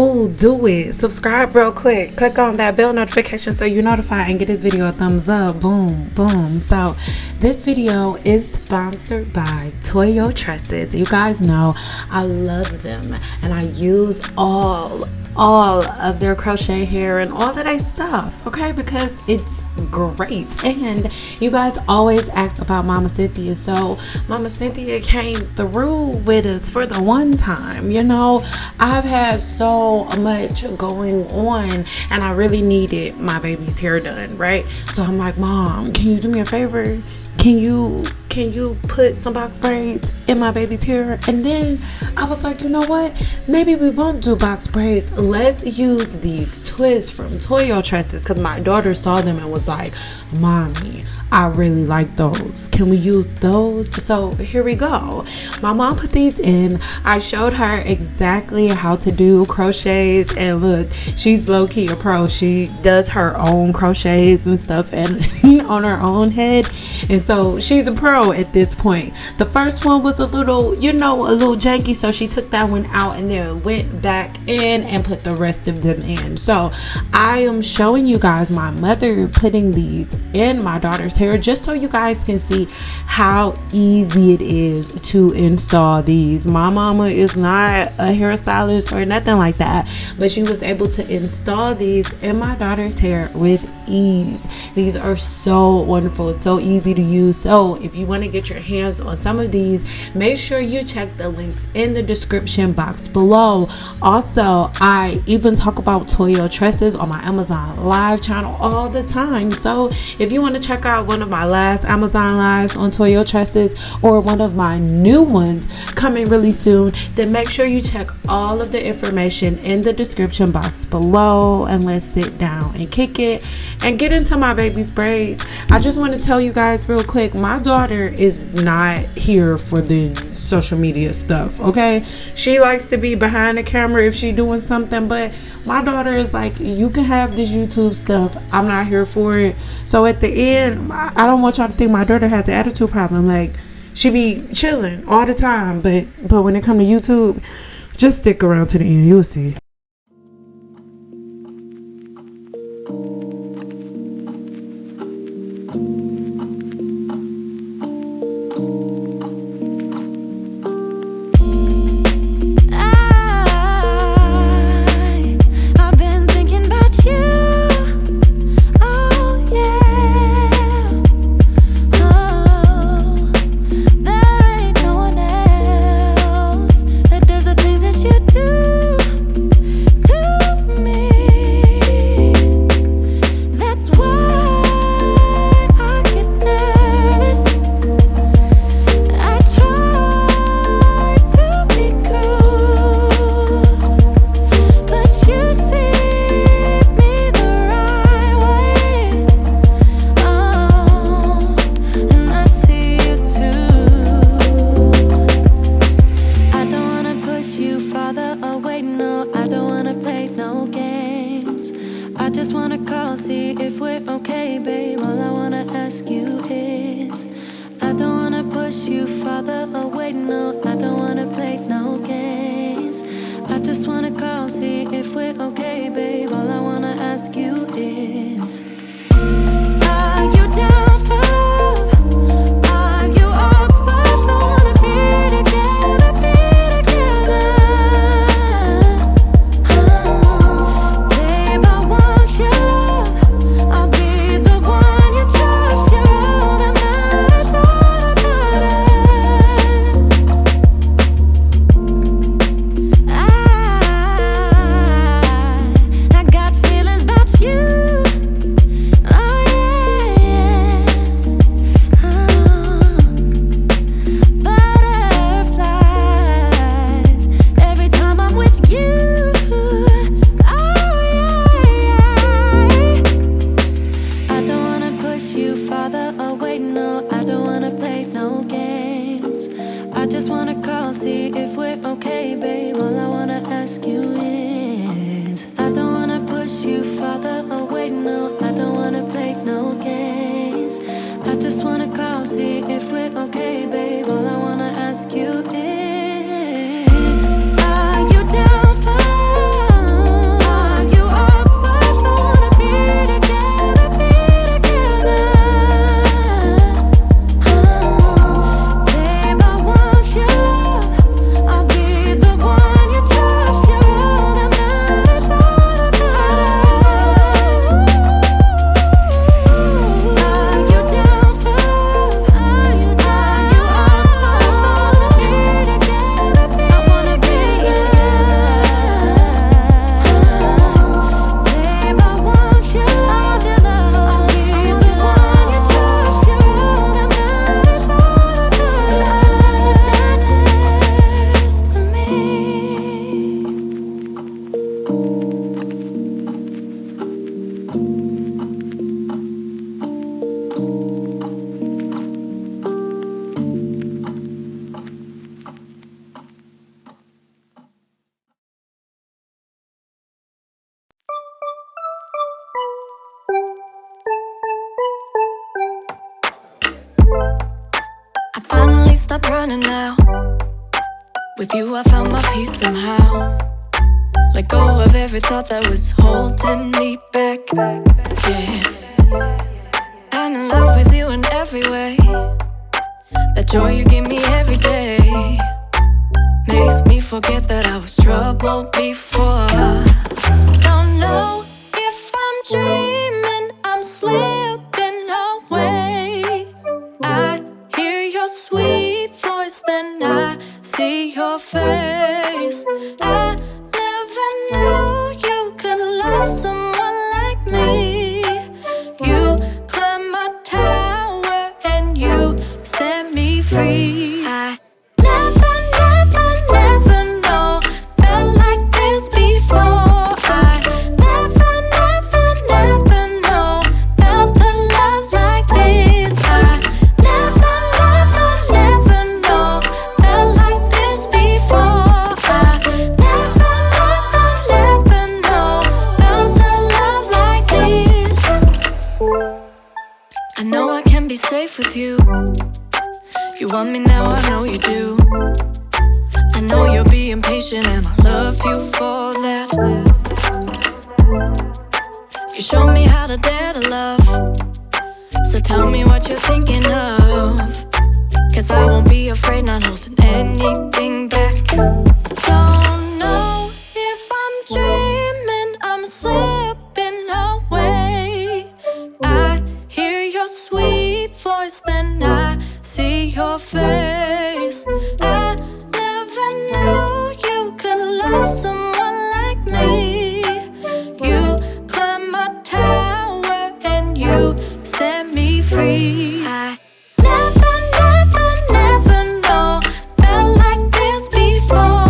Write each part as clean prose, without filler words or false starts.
Oh, do it. Subscribe real quick. Click on that bell notification so you're notified and get this video a thumbs up. Boom, boom. So this video is sponsored by Toyotress. You guys know I love them and I use all of their crochet hair and all of their stuff, okay, because it's great. And you guys always ask about Mama Cynthia, so Mama Cynthia came through with us for the one time. You know, I've had so much going on and I really needed my baby's hair done, right? So I'm like, Mom, can you do me a favor? Can you put some box braids in my baby's hair? And then I was like, you know what? Maybe we won't do box braids. Let's use these twists from Toyotresses, because my daughter saw them and was like, Mommy, I really like those. Can we use those? So here we go. My mom put these in. I showed her exactly how to do crochets, and look, she's low-key a pro. She does her own crochets and stuff and on her own head, and so she's a pro at this point. The first one was a little janky, so she took that one out and then went back in and put the rest of them in. So I am showing you guys my mother putting these in my daughter's hair, just so you guys can see how easy it is to install these. My mama is not a hairstylist or nothing like that, but she was able to install these in my daughter's hair with ease. These are so wonderful. It's so easy to use. So if you want to get your hands on some of these, make sure you check the links in the description box below. Also, I even talk about Toyotresses on my Amazon Live channel all the time. So if you want to check out one of my last Amazon Lives on Toyotresses or one of my new ones coming really soon, then make sure you check all of the information in the description box below, and let's sit down and kick it and get into my baby's braids. I just want to tell you guys real quick, my daughter is not here for the social media stuff, okay? She likes to be behind the camera if she doing something, but my daughter is like, you can have this YouTube stuff, I'm not here for it. So at the end, I don't want y'all to think my daughter has an attitude problem. Like, she be chilling all the time, but when it comes to YouTube, just stick around to the end, you'll see. Are you down for stop running now. With you I found my peace somehow. Let go of every thought that was holding me back. Yeah, I'm in love with you in every way. That joy you give me every day makes me forget that I was troubled before. Don't know if I'm dreaming, I'm slipping away. I hear your sweet voice, then I see your face. I never knew you could love someone like me. You climbed my tower and you set me free. I never know felt like this before. I never know felt the love like this. I never know felt like this before. I never know felt the love like this. I know I can be safe with you. You want me now, I know you do. I know you're being patient and I love you for that. You show me how to dare to love. So tell me what you're thinking of, 'cause I won't be afraid, not holding anything back. Don't know if I'm dreaming, I'm slipping away. I hear your sweet voice, then I see your face. I never knew you could love someone like me. You climbed my tower and you set me free. I never know felt like this before.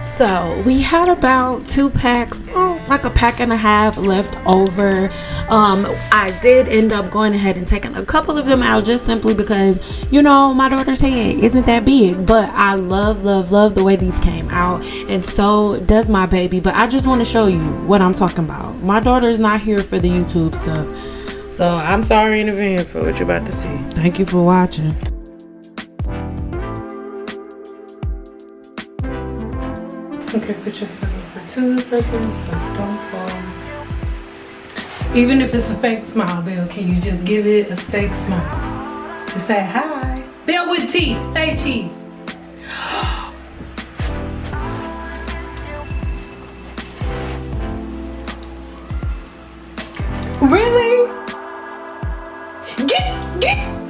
So we had about 2 packs, like a pack and a half left over. I did end up going ahead and taking a couple of them out just simply because, you know, my daughter's head isn't that big, but I love the way these came out, and so does my baby. But I just want to show you what I'm talking about. My daughter is not here for the YouTube stuff, so I'm sorry in advance for what you're about to see. Thank you for watching. Okay, put your phone for 2 seconds so you don't fall. Even if it's a fake smile, Bill, can you just give it a fake smile? Just say hi. Bill with teeth. Say cheese. Really? Get.